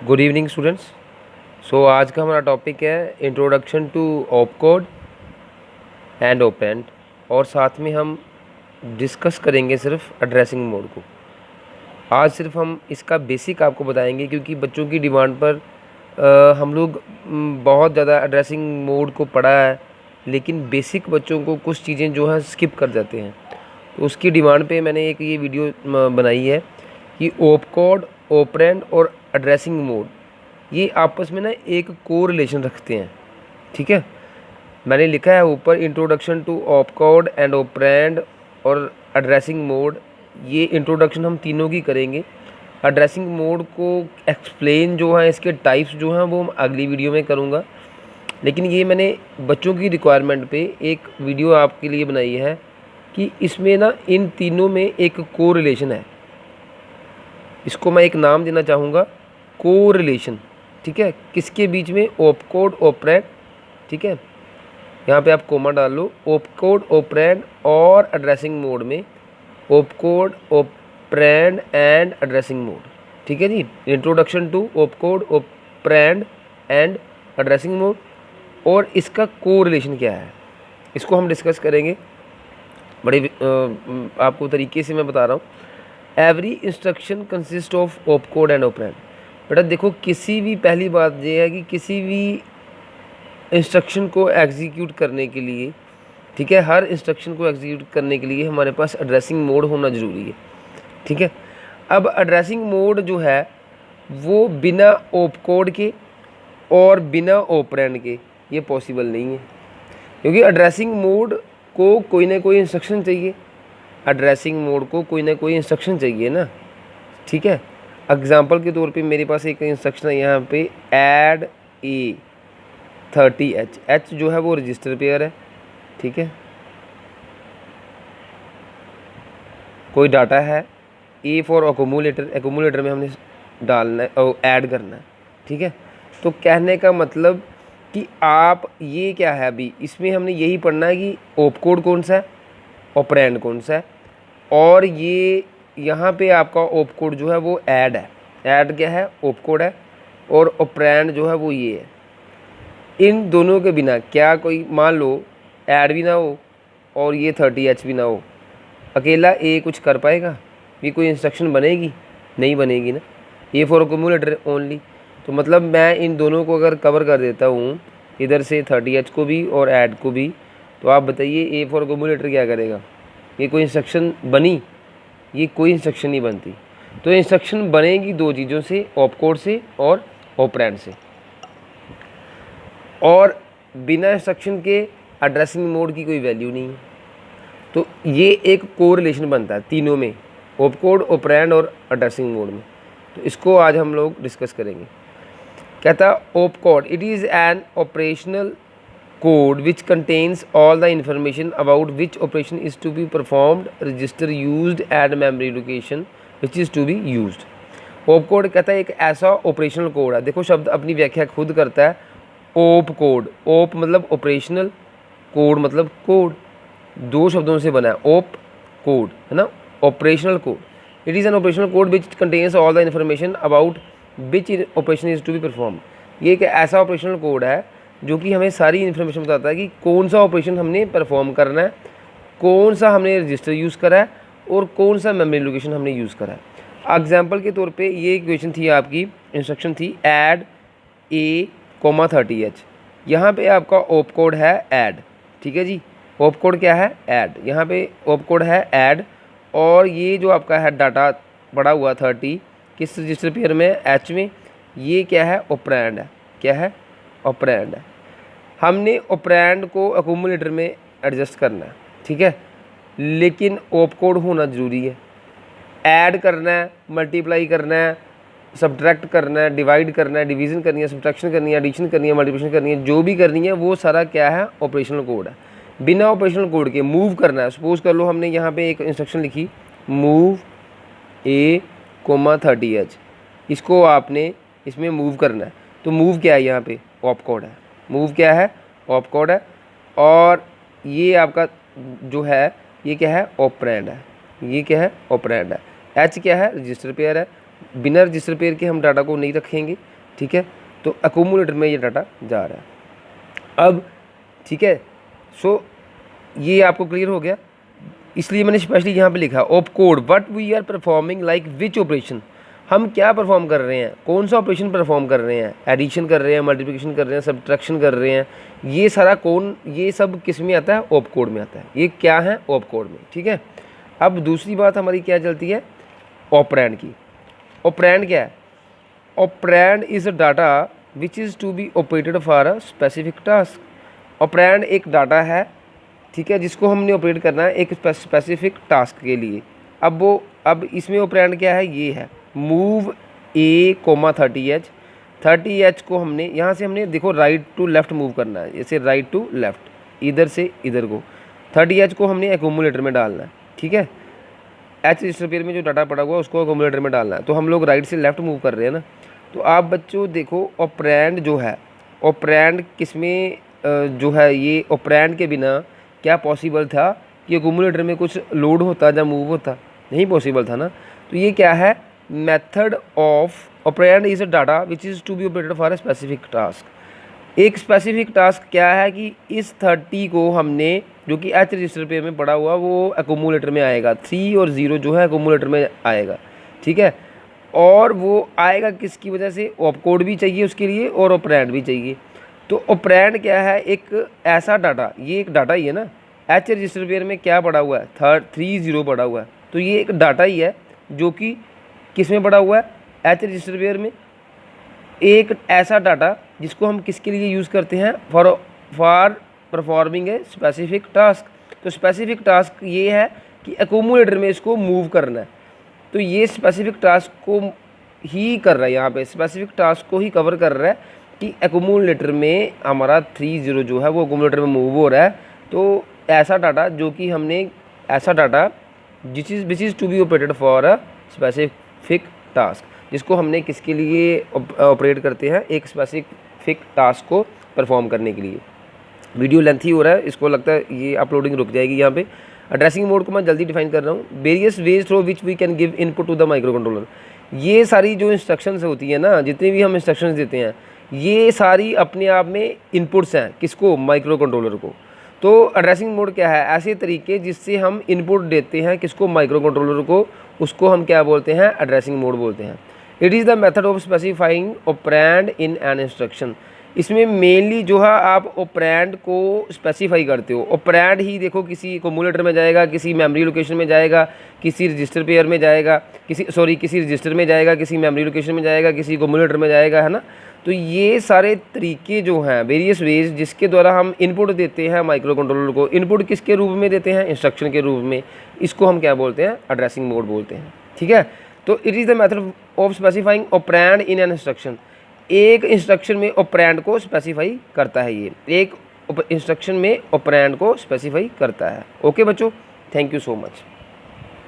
Good evening students. आज का हमारा टॉपिक है introduction to opcode and operand, और साथ में हम डिस्कस करेंगे सिर्फ एड्रेसिंग मोड को। आज सिर्फ हम इसका बेसिक आपको बताएंगे, क्योंकि बच्चों की डिमांड पर हम लोग बहुत ज़्यादा एड्रेसिंग मोड को पढ़ा है, लेकिन बेसिक बच्चों को कुछ चीज़ें जो है स्किप कर जाते हैं। तो उसकी डिमांड पे मैंने एक ये वीडियो बनाई है कि ऑपकोड, ऑपरेंड और एड्रेसिंग मोड ये आपस में ना एक को रिलेशन रखते हैं। ठीक है, मैंने लिखा है ऊपर introduction to opcode and operand और एड्रेसिंग मोड। ये इंट्रोडक्शन हम तीनों की करेंगे। एड्रेसिंग मोड को एक्सप्लेन जो है, इसके टाइप्स जो हैं वो अगली वीडियो में करूँगा, लेकिन ये मैंने बच्चों की रिक्वायरमेंट पे एक वीडियो आपके लिए बनाई है कि इसमें ना इन तीनों में एक को रिलेशन है। इसको मैं एक नाम देना चाहूँगा, को रिलेशन। ठीक है, किसके बीच में? Opcode operand. ठीक है, यहाँ पे आप कोमा डाल लो, ऑपकोड ऑपरेंड और एड्रेसिंग मोड में, opcode operand and addressing mode. ठीक है जी, introduction to opcode operand and addressing mode. और इसका को रिलेशन क्या है, इसको हम डिस्कस करेंगे। बड़े आपको तरीके से मैं बता रहा हूँ। Every instruction consist of opcode and operand. बेटा देखो, किसी भी, पहली बात ये है कि किसी भी इंस्ट्रक्शन को एग्जीक्यूट करने के लिए, ठीक है, हर इंस्ट्रक्शन को एग्जीक्यूट करने के लिए हमारे पास एड्रेसिंग मोड होना ज़रूरी है। ठीक है, अब एड्रेसिंग मोड जो है वो बिना ऑपकोड के और बिना ऑपरेंड के ये पॉसिबल नहीं है, क्योंकि एड्रेसिंग मोड को कोई ना कोई इंस्ट्रक्शन चाहिए। एड्रेसिंग मोड को कोई ना कोई इंस्ट्रक्शन चाहिए ना। ठीक है, एग्जाम्पल के तौर पे मेरे पास एक इंस्ट्रक्शन है यहाँ पे, ऐड ए 30H। एच जो है वो रजिस्टर पेयर है। ठीक है, कोई डाटा है। ए फॉर अकोमूलेटर, एकोमूलेटर में हमने डालना है और ऐड करना है। ठीक है, तो कहने का मतलब कि आप ये क्या है, अभी इसमें हमने यही पढ़ना है कि ऑपकोड कौन सा है, ऑपरेंड कौन सा है, और ये यहाँ पे आपका ऑपकोड जो है वो ऐड है। ऐड क्या है? ऑपकोड है। और ऑपरेंड जो है वो ये है। इन दोनों के बिना क्या कोई, मान लो ऐड भी ना हो और ये 30H भी ना हो, अकेला ए कुछ कर पाएगा? ये कोई इंस्ट्रक्शन बनेगी? नहीं बनेगी ना। A for accumulator only. तो मतलब मैं इन दोनों को अगर कवर कर देता हूँ, इधर से 30H को भी और ऐड को भी, तो आप बताइए ए फॉर अकोमूलेटर क्या करेगा? ये कोई इंस्ट्रक्शन बनी? ये कोई इंस्ट्रक्शन नहीं बनती। तो इंस्ट्रक्शन बनेगी दो चीज़ों से, ऑपकोड से और ऑपरेंड से। और बिना इंस्ट्रक्शन के एड्रेसिंग मोड की कोई वैल्यू नहीं है। तो ये एक को रिलेशन बनता है तीनों में, ऑपकोड, ऑपरेंड और एड्रेसिंग मोड में। तो इसको आज हम लोग डिस्कस करेंगे। कहता है opcode, it is an operational code which contains all the information about which operation is to be performed, register used and memory location which is to be used. Opcode कहता है एक ऐसा ऑपरेशनल कोड है। देखो, शब्द अपनी व्याख्या खुद करता है। ओप कोड, ओप मतलब ऑपरेशनल, कोड मतलब कोड, दो शब्दों से बना है। ओप कोड है ना, operational code. It is an operational code which contains all the information about which operation is to be perform. ये एक ऐसा ऑपरेशनल कोड है जो कि हमें सारी इन्फॉर्मेशन बताता है कि कौन सा ऑपरेशन हमने परफॉर्म करना है, कौन सा हमने रजिस्टर यूज़ करा है और कौन सा मेमोरी लोकेशन हमने यूज़ करा है। एग्जाम्पल के तौर पे ये इक्वेशन थी, आपकी इंस्ट्रक्शन थी ऐड ए 30H। यहाँ पे आपका ऑपकोड है ऐड। ठीक है जी, ऑपकोड क्या है? ऐड। यहाँ पे ऑपकोड है ऐड, और ये जो आपका है डाटा पड़ा हुआ 30 किस रजिस्टर पेयर में? एच में। ये क्या है? ऑपरेंड है। क्या है? ऑपरेंड है। हमने ऑपरेंड को अकोमूलेटर में एडजस्ट करना है। ठीक है, लेकिन ऑपकोड होना ज़रूरी है। ऐड करना है, मल्टीप्लाई करना है, सब्ट्रैक्ट करना है, डिवाइड करना है, डिवीज़न करनी है, सब्ट्रैक्शन करनी है, एडिशन करनी है, मल्टीप्लिकेशन करनी है, जो भी करनी है वो सारा क्या है? ऑपरेशनल कोड है। बिना ऑपरेशनल कोड के मूव करना है। सपोज कर लो हमने यहाँ पे एक इंस्ट्रक्शन लिखी, मूव ए 30H। इसको आपने इसमें मूव करना है। तो मूव क्या है? यहाँ पे ऑपकोड है। मूव क्या है? ऑपकोड है। और ये आपका जो है ये क्या है? ऑपरेंड है। ये क्या है? ऑपरेंड है। एच क्या है? रजिस्टर पेयर है। बिना रजिस्टर पेयर के हम डाटा को नहीं रखेंगे, ठीक है। तो एक्यूमुलेटर में ये डाटा जा रहा है अब, ठीक है। सो ये आपको क्लियर हो गया, इसलिए मैंने स्पेशली यहाँ पे लिखा opcode what we are performing like which operation, हम क्या परफॉर्म कर रहे हैं, कौन सा ऑपरेशन परफॉर्म कर रहे हैं, एडिशन कर रहे हैं, मल्टीप्लिकेशन कर रहे हैं, सब्ट्रैक्शन कर रहे हैं, ये सारा ये सब किस में आता है, ऑप कोड में आता है। ये क्या है, ऑप कोड में, ठीक है। अब दूसरी बात हमारी क्या चलती है, ऑपरेंड की। ऑपरेंड क्या है, operand is a data which is to be operated for a specific task. Operand एक डाटा है, ठीक है, जिसको हमने ऑपरेट करना है एक स्पेसिफिक टास्क के लिए। अब इसमें ऑपरेंड क्या है, ये है मूव ए कोमा 30H। 30H को हमने यहाँ से हमने देखो राइट टू लेफ़्ट मूव करना है, जैसे राइट टू लेफ़्ट, इधर से इधर को। 30H को हमने एक्यूमुलेटर में डालना है, ठीक है। एच रजिस्टर पेयर में जो डाटा पड़ा हुआ है उसको एक्यूमुलेटर में डालना है। तो हम लोग राइट से लेफ़्ट मूव कर रहे हैं ना। तो आप बच्चों देखो ऑपरेंड जो है, ऑपरेंड किसमें जो है, ये ऑपरेंड के बिना क्या पॉसिबल था कि एक्यूमुलेटर में कुछ लोड होता या मूव होता, नहीं पॉसिबल था ना। तो ये क्या है, method of operand is a data which is to be operated for a specific task. एक स्पेसिफिक टास्क क्या है कि इस 30 को हमने, जो कि एच रजिस्टर पे में पड़ा हुआ, वो एक्यूमुलेटर में आएगा। 3 और 0 जो है एक्यूमुलेटर में आएगा, ठीक है। और वो आएगा किसकी वजह से, ऑप कोड भी चाहिए उसके लिए और ऑपरेंड भी चाहिए। तो ऑपरेंड क्या है, एक ऐसा डाटा, ये एक डाटा ही है ना। एच रजिस्टर पेयर में क्या पड़ा हुआ है, 30 पड़ा हुआ है। तो ये एक डाटा ही है जो कि किस में पड़ा हुआ है, एच रजिस्टर पेयर में। एक ऐसा डाटा जिसको हम किसके लिए यूज़ करते हैं, for performing a specific task. तो स्पेसिफिक टास्क ये है कि एक्यूमुलेटर में इसको मूव करना है। तो ये स्पेसिफिक टास्क को ही कर रहा है, यहाँ पे स्पेसिफिक टास्क को ही कवर कर रहा है कि एक्यूमुलेटर में हमारा 30 जो है वो एक्यूमुलेटर में मूव हो रहा है। तो ऐसा डाटा जो कि हमने, ऐसा data which is to be operated for a specific task, जिसको हमने किसके लिए ऑपरेट करते हैं, एक स्पेसिफिक टास्क को परफॉर्म करने के लिए। वीडियो लेंथी हो रहा है, इसको लगता है ये अपलोडिंग रुक जाएगी यहाँ पे। एड्रेसिंग मोड को मैं जल्दी डिफाइन कर रहा हूँ। Various ways through which we can give input to the microcontroller. ये सारी जो इंस्ट्रक्शंस होती है ना, जितनी भी हम इंस्ट्रक्शंस देते हैं, ये सारी अपने आप में इनपुट्स हैं, किसको, माइक्रो कंट्रोलर को। तो एड्रेसिंग मोड क्या है, ऐसे तरीके जिससे हम इनपुट देते हैं किसको, माइक्रो कंट्रोलर को, उसको हम क्या बोलते हैं, एड्रेसिंग मोड बोलते हैं। It is the method of specifying operand in an instruction. इसमें मेनली जो है आप ऑपरेंड को स्पेसिफाई करते हो। ऑपरेंड ही देखो किसी एक्यूमुलेटर में जाएगा, किसी मेमोरी लोकेशन में जाएगा, किसी रजिस्टर पेयर में जाएगा, किसी रजिस्टर में जाएगा, किसी मेमोरी लोकेशन में जाएगा, किसी एक्यूमुलेटर में जाएगा, है ना। तो ये सारे तरीके जो हैं, वेरियस वेज जिसके द्वारा हम इनपुट देते हैं माइक्रो कंट्रोलर को। इनपुट किसके रूप में देते हैं, इंस्ट्रक्शन के रूप में। इसको हम क्या बोलते हैं, एड्रेसिंग मोड बोलते हैं, ठीक है। तो it is the method of specifying operand in an instruction. एक इंस्ट्रक्शन में ऑपरेंड को स्पेसिफाई करता है, ये एक इंस्ट्रक्शन में ऑपरेंड को स्पेसिफाई करता है। ओके बच्चों, थैंक यू सो मच।